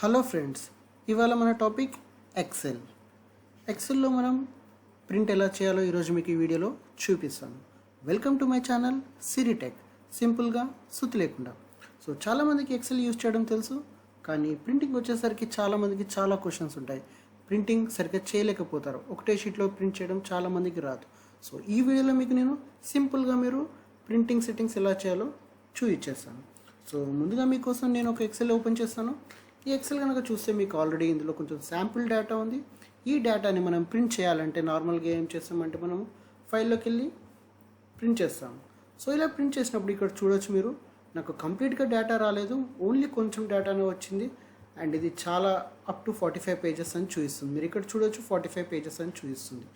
Hello friends, ఇవాళ మన topic XL. ఎక్సెల్లో మనం ప్రింట్ ఎలా చేయాలో ఈరోజు మీకు ఈ వీడియోలో చూపిస్తాను. వెల్కమ్ టు మై ఛానల్ సిరిటెక్, సింపుల్గా సుత్తి లేకుండా. సో చాలామందికి ఎక్సెల్ యూజ్ చేయడం తెలుసు, కానీ ప్రింటింగ్ వచ్చేసరికి చాలామందికి చాలా క్వశ్చన్స్ ఉంటాయి. ప్రింటింగ్ సరిగ్గా చేయలేకపోతారు, ఒకటే షీట్లో ప్రింట్ చేయడం చాలామందికి రాదు. సో ఈ వీడియోలో మీకు నేను సింపుల్గా మీరు ప్రింటింగ్ సెట్టింగ్స్ ఎలా చేయాలో చూపించేస్తాను. సో ముందుగా మీకోసం నేను ఒక ఎక్సెల్ ఓపెన్ చేస్తాను. ఈ ఎక్సెల్ కనుక చూస్తే మీకు ఆల్రెడీ ఇందులో కొంచెం శాంపుల్ డేటా ఉంది. ఈ డేటాని మనం ప్రింట్ చేయాలంటే నార్మల్గా ఏం చేస్తామంటే మనం ఫైల్లోకి వెళ్ళి ప్రింట్ చేస్తాము. సో ఇలా ప్రింట్ చేసినప్పుడు ఇక్కడ చూడొచ్చు మీరు, నాకు కంప్లీట్గా డేటా రాలేదు, ఓన్లీ కొంచెం డేటానే వచ్చింది. అండ్ ఇది చాలా అప్ టు 45 పేజెస్ అని చూపిస్తుంది. మీరు ఇక్కడ చూడొచ్చు 45 పేజెస్ అని చూపిస్తుంది.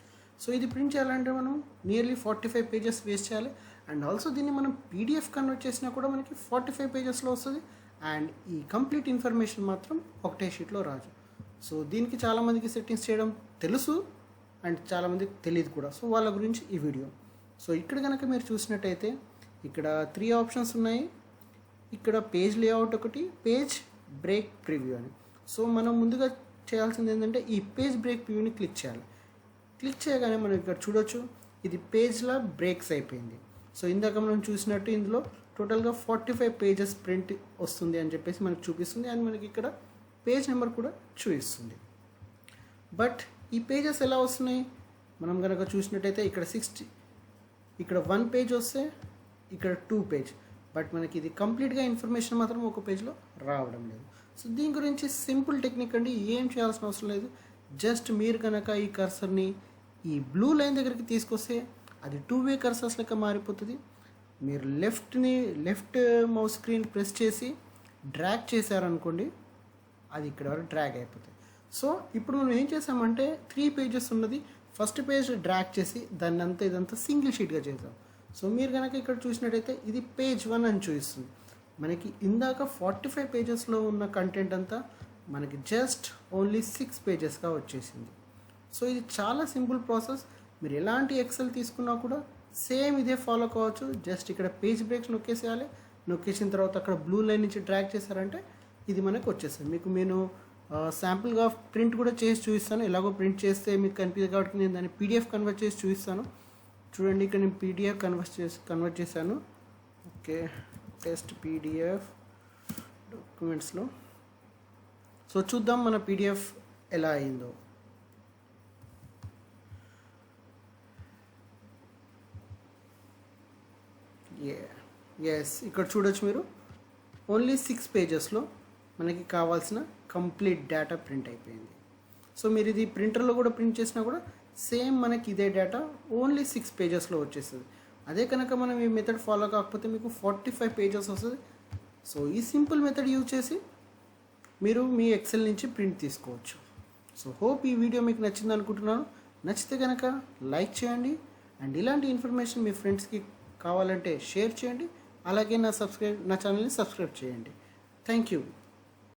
సో ఇది ప్రింట్ చేయాలంటే మనం నియర్లీ 45 పేజెస్ వేస్ట్ చేయాలి. అండ్ ఆల్సో దీన్ని మనం పీడిఎఫ్ కన్వర్ట్ చేసినా కూడా మనకి 45 పేజెస్లో వస్తుంది. అండ్ ఈ కంప్లీట్ ఇన్ఫర్మేషన్ మాత్రం ఒకటే షీట్లో రాదు. సో దీనికి చాలామందికి సెట్టింగ్స్ చేయడం తెలుసు అండ్ చాలామందికి తెలియదు కూడా. సో వాళ్ళ గురించి ఈ వీడియో. సో ఇక్కడ కనుక మీరు చూసినట్టయితే ఇక్కడ 3 ఆప్షన్స్ ఉన్నాయి. ఇక్కడ పేజ్ లేఅవుట్ ఒకటి, పేజ్ బ్రేక్ ప్రివ్యూ అని. సో మనం ముందుగా చేయాల్సింది ఏంటంటే ఈ పేజ్ బ్రేక్ ప్రివ్యూని క్లిక్ చేయాలి. క్లిక్ చేయగానే మనం ఇక్కడ చూడొచ్చు, ఇది పేజ్లా బ్రేక్స్ అయిపోయింది. సో ఇందాక మనం చూసినట్టు ఇందులో టోటల్గా 45 పేజెస్ ప్రింట్ వస్తుంది అని చెప్పేసి మనకు చూపిస్తుంది. అండ్ మనకి ఇక్కడ పేజ్ నెంబర్ కూడా చూపిస్తుంది. బట్ ఈ పేజెస్ ఎలా వస్తున్నాయి మనం కనుక చూసినట్టయితే ఇక్కడ 1 పేజ్ వస్తే ఇక్కడ 2 పేజ్. బట్ మనకి ఇది కంప్లీట్గా ఇన్ఫర్మేషన్ మాత్రం ఒక పేజ్లో రావడం లేదు. సో దీని గురించి సింపుల్ టెక్నిక్ అండి, ఏం చేయాల్సిన అవసరం లేదు. జస్ట్ మీరు కనుక ఈ కర్సర్ని ఈ బ్లూ లైన్ దగ్గరికి తీసుకొస్తే అది 2-వే కర్సర్స్ లెక్క మారిపోతుంది. మీరు లెఫ్ట్ మౌస్ స్క్రీన్ ప్రెస్ చేసి డ్రాగ్ చేశారనుకోండి, అది ఇక్కడ వరకు డ్రాగ్ అయిపోతుంది. సో ఇప్పుడు మనం ఏం చేసామంటే 3 పేజెస్ ఉన్నది ఫస్ట్ పేజ్ డ్రాగ్ చేసి దాన్ని అంతా ఇదంతా సింగిల్ షీట్గా చేసాం. సో మీరు కనుక ఇక్కడ చూసినట్టయితే ఇది పేజ్ 1 అని చూపిస్తుంది. మనకి ఇందాక 45 పేజెస్లో ఉన్న కంటెంట్ అంతా మనకి జస్ట్ ఓన్లీ 6 పేజెస్గా వచ్చేసింది. సో ఇది చాలా సింపుల్ ప్రాసెస్. మీరు ఎలాంటి ఎక్సెల్ తీసుకున్నా కూడా సేమ్ ఇదే ఫాలో కావచ్చు. జస్ట్ ఇక్కడ పేజ్ బ్రేక్స్ నొక్కేసేయాలి. నొక్కేసిన తర్వాత అక్కడ బ్లూ లైన్ నుంచి డ్రాగ్ చేశారంటే ఇది మనకు వచ్చేస్తుంది. మీకు నేను శాంపుల్గా ప్రింట్ కూడా చేసి చూపిస్తాను. ఎలాగో ప్రింట్ చేస్తే మీకు కనిపించదు కాబట్టి నేను దాన్ని పీడిఎఫ్ కన్వర్ట్ చేసి చూపిస్తాను. చూడండి, ఇక్కడ నేను పీడిఎఫ్ కన్వర్ట్ చేశాను. ఓకే, టెస్ట్ పీడిఎఫ్ డాక్యుమెంట్స్లో. సో చూద్దాం మన పీడిఎఫ్ ఎలా అయిందో. ఎస్, ఇక్కడ చూడొచ్చు మీరు, ఓన్లీ 6 పేజెస్లో మనకి కావాల్సిన కంప్లీట్ డేటా ప్రింట్ అయిపోయింది. సో మీరు ఇది ప్రింటర్లో కూడా ప్రింట్ చేసినా కూడా సేమ్ మనకి ఇదే డేటా ఓన్లీ 6 పేజెస్లో వచ్చేస్తుంది. అదే కనుక మనం ఈ మెథడ్ ఫాలో కాకపోతే మీకు 45 పేజెస్ వస్తుంది. సో ఈ సింపుల్ మెథడ్ యూజ్ చేసి మీరు మీ ఎక్సెల్ నుంచి ప్రింట్ తీసుకోవచ్చు. సో హోప్ ఈ వీడియో మీకు నచ్చింది అనుకుంటున్నాను. నచ్చితే కనుక లైక్ చేయండి. అండ్ ఇలాంటి ఇన్ఫర్మేషన్ మీ ఫ్రెండ్స్కి కావాలంటే షేర్ చేయండి. అలాగే నా ఛానల్ని సబ్స్క్రైబ్ చేయండి. Thank you.